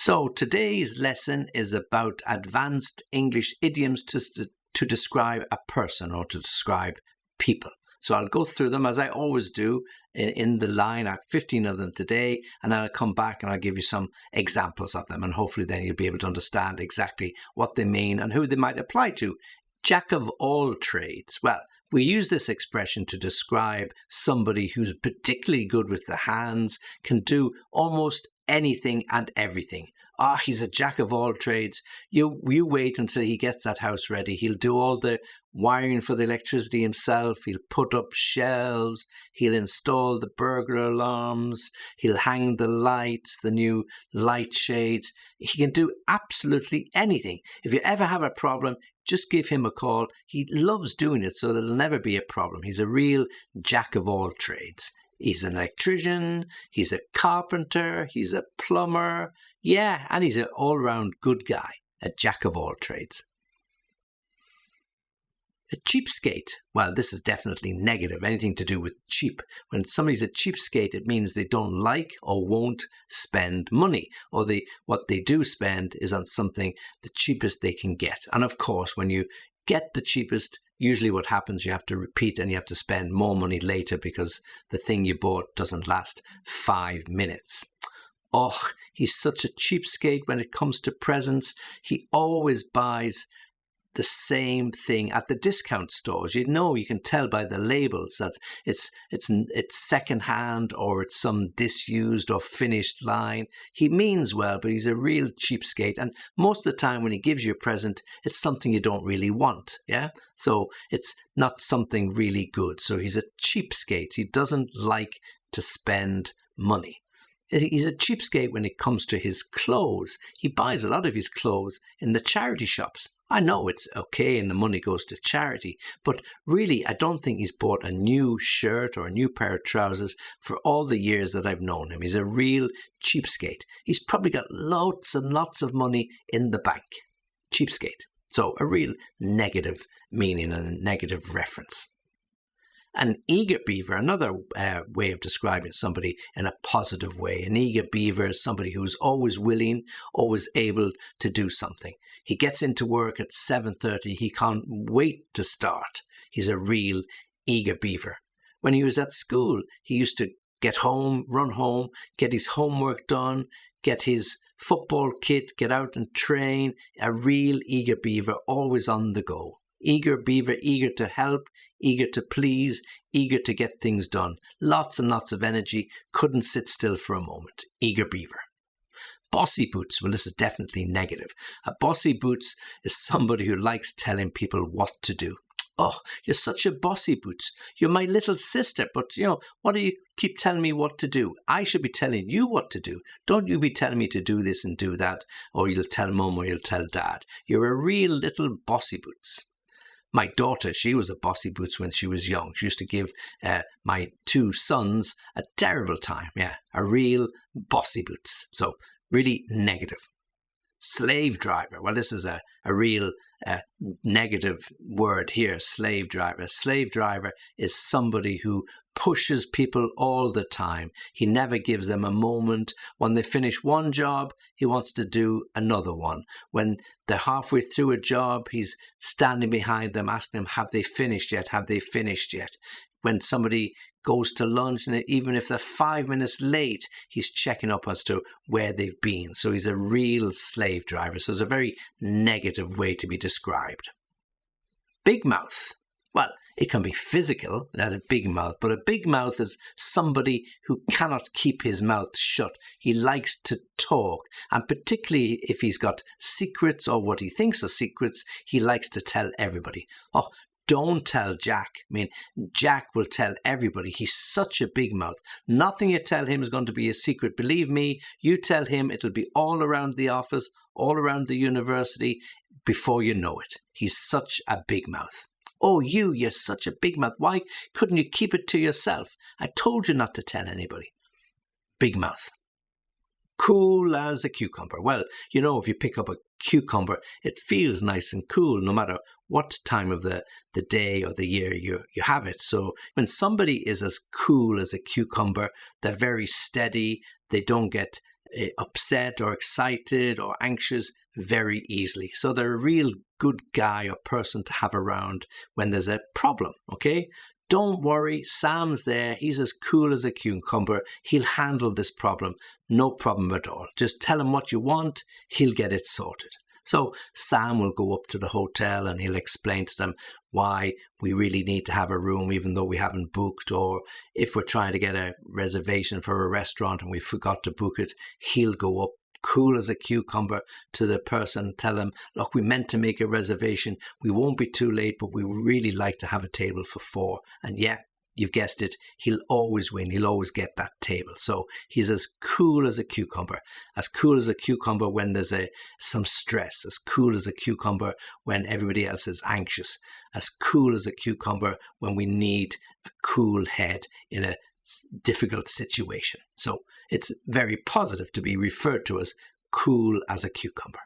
So today's lesson is about advanced English idioms to describe a person or to describe people. So I'll go through them as I always do in the line. I have 15 of them today, and then I'll come back and I'll give you some examples of them, and hopefully then you'll be able to understand exactly what they mean and who they might apply to. Jack of all trades. Well, we use this expression to describe somebody who's particularly good with the hands, can do almost anything and everything. He's a jack of all trades. You wait until he gets that house ready. He'll do all the wiring for the electricity himself. He'll put up shelves. He'll install the burglar alarms. He'll hang the lights, the new light shades. He can do absolutely anything. If you ever have a problem, just give him a call. He loves doing it, so there'll never be a problem. He's a real jack of all trades. He's an electrician, he's a carpenter, he's a plumber, yeah, and he's an all-round good guy, a jack of all trades. A cheapskate, well, this is definitely negative, anything to do with cheap. When somebody's a cheapskate, it means they don't like or won't spend money, or what they do spend is on something the cheapest they can get. And of course, when you get the cheapest, usually what happens, you have to repeat and you have to spend more money later because the thing you bought doesn't last 5 minutes. He's such a cheapskate when it comes to presents. He always buys the same thing at the discount stores. You can tell by the labels that it's second-hand or it's some disused or finished line. He means well, but he's a real cheapskate. And most of the time when he gives you a present, it's something you don't really want, yeah? So it's not something really good. So he's a cheapskate. He doesn't like to spend money. He's a cheapskate when it comes to his clothes. He buys a lot of his clothes in the charity shops. I know it's okay and the money goes to charity, but really I don't think he's bought a new shirt or a new pair of trousers for all the years that I've known him. He's a real cheapskate. He's probably got lots and lots of money in the bank. Cheapskate. So a real negative meaning and a negative reference. An eager beaver, another way of describing somebody in a positive way. An eager beaver is somebody who's always willing, always able to do something. He gets into work at 7:30. He can't wait to start. He's a real eager beaver. When he was at school, he used to get home, run home, get his homework done, get his football kit, get out and train. A real eager beaver, always on the go. Eager beaver, eager to help, eager to please, eager to get things done. Lots and lots of energy, couldn't sit still for a moment. Eager beaver. Bossy boots, well, this is definitely negative. A bossy boots is somebody who likes telling people what to do. You're such a bossy boots. You're my little sister, but what do you keep telling me what to do? I should be telling you what to do. Don't you be telling me to do this and do that, or you'll tell mum or you'll tell dad. You're a real little bossy boots. My daughter, she was a bossy boots when she was young. She used to give my 2 sons a terrible time. Yeah, a real bossy boots. So really negative. Slave driver. Well, this is a real negative word here, slave driver. Slave driver is somebody who pushes people all the time. He never gives them a moment. When they finish one job, he wants to do another one. When they're halfway through a job, he's standing behind them, asking them, have they finished yet? Have they finished yet? When somebody goes to lunch, and even if they're 5 minutes late, he's checking up as to where they've been. So he's a real slave driver. So it's a very negative way to be described. Big mouth. Well, it can be physical, that a big mouth, but a big mouth is somebody who cannot keep his mouth shut. He likes to talk, and particularly if he's got secrets or what he thinks are secrets, he likes to tell everybody. Don't tell Jack. Jack will tell everybody. He's such a big mouth. Nothing you tell him is going to be a secret. Believe me, you tell him, it'll be all around the office, all around the university before you know it. He's such a big mouth. You're such a big mouth. Why couldn't you keep it to yourself? I told you not to tell anybody. Big mouth. Cool as a cucumber. Well, if you pick up a cucumber, it feels nice and cool no matter what time of the day or the year you have it. So when somebody is as cool as a cucumber, they're very steady, they don't get upset or excited or anxious very easily. So they're a real good guy or person to have around when there's a problem, okay? Don't worry, Sam's there. He's as cool as a cucumber. He'll handle this problem. No problem at all. Just tell him what you want. He'll get it sorted. So Sam will go up to the hotel and he'll explain to them why we really need to have a room even though we haven't booked, or if we're trying to get a reservation for a restaurant and we forgot to book it, he'll go up cool as a cucumber to the person, tell them, look, we meant to make a reservation. We won't be too late, but we would really like to have a table for 4. And yeah, you've guessed it, he'll always win. He'll always get that table. So he's as cool as a cucumber when there's some stress, as cool as a cucumber when everybody else is anxious, as cool as a cucumber when we need a cool head in a difficult situation. So it's very positive to be referred to as cool as a cucumber.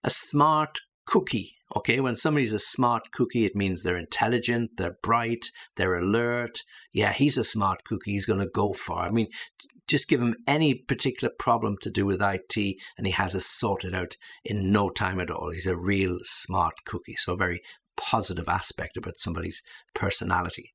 A smart cookie. Okay, when somebody's a smart cookie, it means they're intelligent, they're bright, they're alert. Yeah, he's a smart cookie. He's going to go far. I mean, just give him any particular problem to do with IT and he has it sorted out in no time at all. He's a real smart cookie. So a very positive aspect about somebody's personality.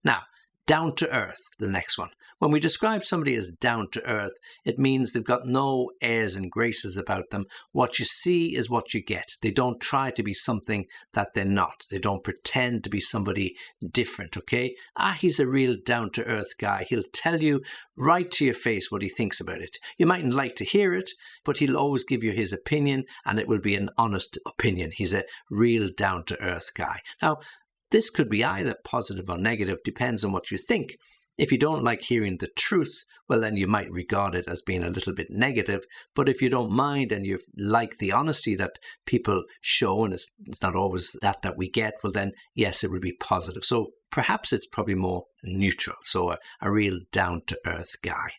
Now, down to earth, the next one. When we describe somebody as down to earth, it means they've got no airs and graces about them. What you see is what you get. They don't try to be something that they're not. They don't pretend to be somebody different, okay? He's a real down to earth guy. He'll tell you right to your face what he thinks about it. You mightn't like to hear it, but he'll always give you his opinion, and it will be an honest opinion. He's a real down to earth guy. Now, this could be either positive or negative, depends on what you think. If you don't like hearing the truth, well, then you might regard it as being a little bit negative. But if you don't mind and you like the honesty that people show, and it's not always that we get, well, then, yes, it would be positive. So perhaps it's probably more neutral. So a real down-to-earth guy.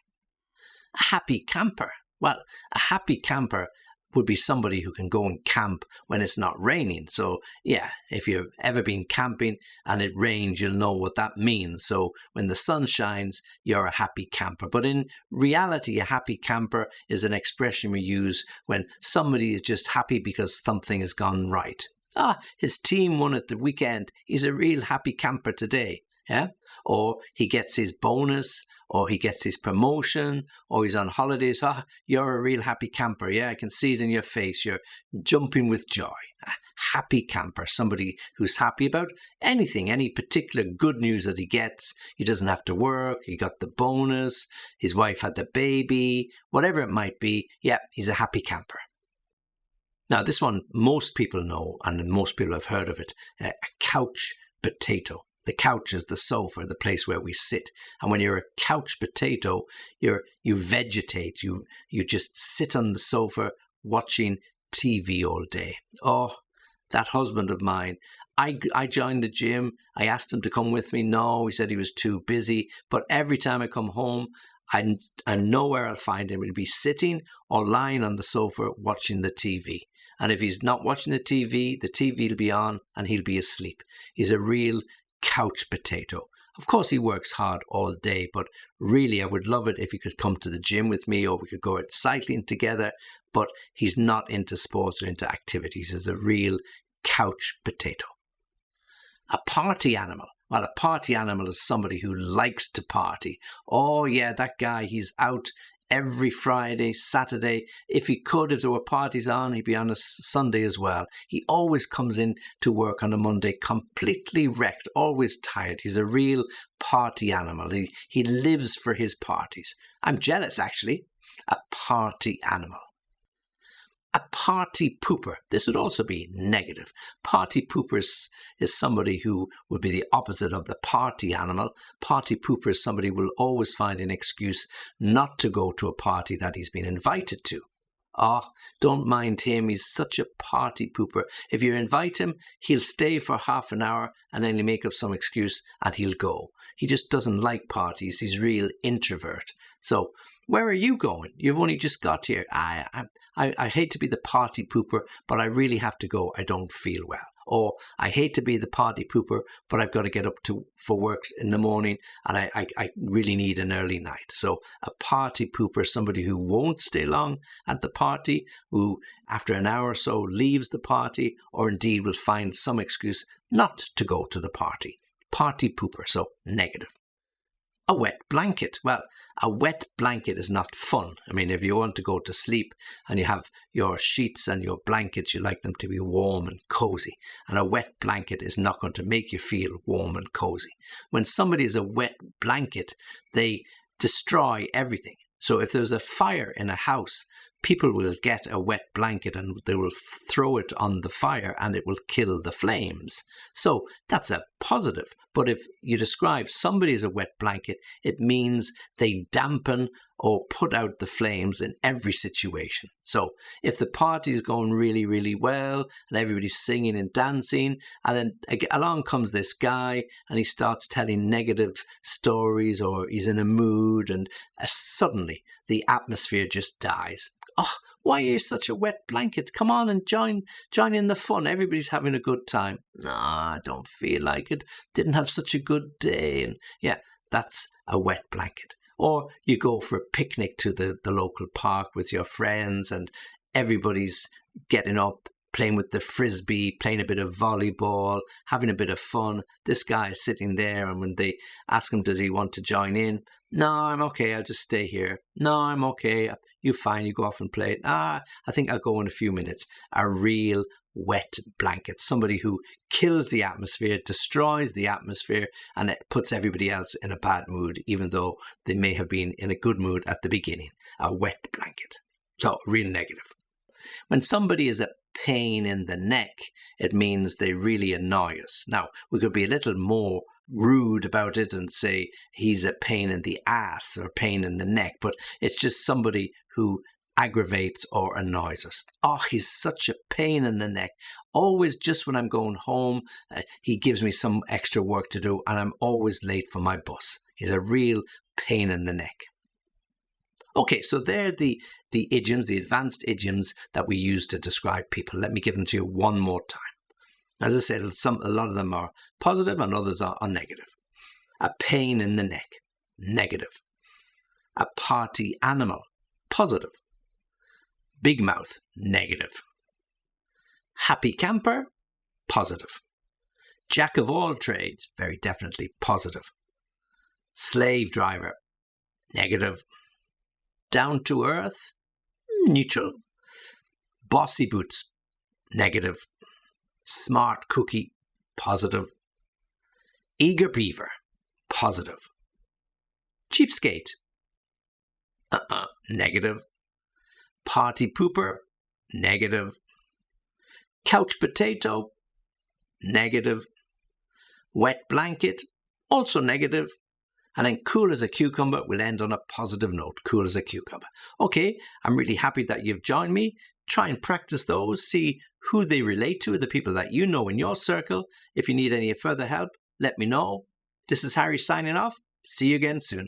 A happy camper. Well, a happy camper would be somebody who can go and camp when it's not raining. So yeah, if you've ever been camping and it rains, you'll know what that means. So when the sun shines, you're a happy camper. But in reality, a happy camper is an expression we use when somebody is just happy because something has gone right. His team won at the weekend. He's a real happy camper today. Yeah? Or he gets his bonus, or he gets his promotion, or he's on holidays. You're a real happy camper. Yeah, I can see it in your face. You're jumping with joy. A happy camper, somebody who's happy about anything, any particular good news that he gets. He doesn't have to work. He got the bonus. His wife had the baby. Whatever it might be, yeah, he's a happy camper. Now, this one most people know, and most people have heard of it, a couch potato. The couch is the sofa, the place where we sit. And when you're a couch potato, you vegetate. You just sit on the sofa watching TV all day. Oh, that husband of mine. I joined the gym. I asked him to come with me. No, he said he was too busy. But every time I come home, I know where I'll find him. He'll be sitting or lying on the sofa watching the TV. And if he's not watching the TV will be on and he'll be asleep. He's a real couch potato. Of course, he works hard all day, but really I would love it if he could come to the gym with me, or we could go out cycling together, but he's not into sports or into activities. He's a real couch potato. A party animal. Well, a party animal is somebody who likes to party. Oh yeah, that guy, he's out every Friday, Saturday. If there were parties on, he'd be on a Sunday as well. He always comes in to work on a Monday completely wrecked, always tired. He's a real party animal. He lives for his parties. I'm jealous, actually. A party animal. A party pooper. This would also be negative. Party pooper is somebody who would be the opposite of the party animal. Party pooper is somebody who will always find an excuse not to go to a party that he's been invited to. Don't mind him. He's such a party pooper. If you invite him, he'll stay for half an hour and then he'll make up some excuse and he'll go. He just doesn't like parties. He's a real introvert. So Where are you going? You've only just got here. I hate to be the party pooper, but I really have to go. I don't feel well. Or I hate to be the party pooper, but I've got to get up for work in the morning, and I really need an early night. So a party pooper is somebody who won't stay long at the party, who after an hour or so leaves the party, or indeed will find some excuse not to go to the party. Party pooper, so negative. A wet blanket. Well, a wet blanket is not fun. I mean, if you want to go to sleep and you have your sheets and your blankets, you like them to be warm and cozy. And a wet blanket is not going to make you feel warm and cozy. When somebody is a wet blanket, they destroy everything. So if there's a fire in a house, people will get a wet blanket and they will throw it on the fire and it will kill the flames. So that's a positive. But if you describe somebody as a wet blanket, it means they dampen or put out the flames in every situation. So if the party is going really, really well and everybody's singing and dancing, and then along comes this guy and he starts telling negative stories, or he's in a mood, and suddenly the atmosphere just dies. Oh, why are you such a wet blanket? Come on and join in the fun. Everybody's having a good time. No, I don't feel like it. Didn't have such a good day. And yeah, that's a wet blanket. Or you go for a picnic to the local park with your friends, and everybody's getting up, playing with the frisbee, playing a bit of volleyball, having a bit of fun. This guy is sitting there, and when they ask him, does he want to join in? No, I'm okay, I'll just stay here. No, I'm okay, you fine, you go off and play. I think I'll go in a few minutes. A real wet blanket, somebody who kills the atmosphere, destroys the atmosphere, and it puts everybody else in a bad mood, even though they may have been in a good mood at the beginning. A wet blanket. So, real negative. When somebody is a pain in the neck, it means they really annoy us. Now, we could be a little more rude about it and say he's a pain in the ass or pain in the neck, but it's just somebody who aggravates or annoys us. Oh, he's such a pain in the neck. Always, just when I'm going home, he gives me some extra work to do, and I'm always late for my bus. He's a real pain in the neck. Okay, so they're the idioms, the advanced idioms that we use to describe people. Let me give them to you one more time. As I said, a lot of them are positive and others are negative. A pain in the neck, negative. A party animal, positive. Big mouth, negative. Happy camper, positive. Jack of all trades, very definitely positive. Slave driver, negative. Down to earth, neutral. Bossy boots, negative. Smart cookie, positive. Eager beaver, positive. Cheapskate, negative. Party pooper, negative. Couch potato, negative. Wet blanket, also negative. And then cool as a cucumber, we'll end on a positive note, cool as a cucumber. Okay, I'm really happy that you've joined me. Try and practice those, see who they relate to, the people that you know in your circle. If you need any further help, let me know. This is Harry signing off. See you again soon.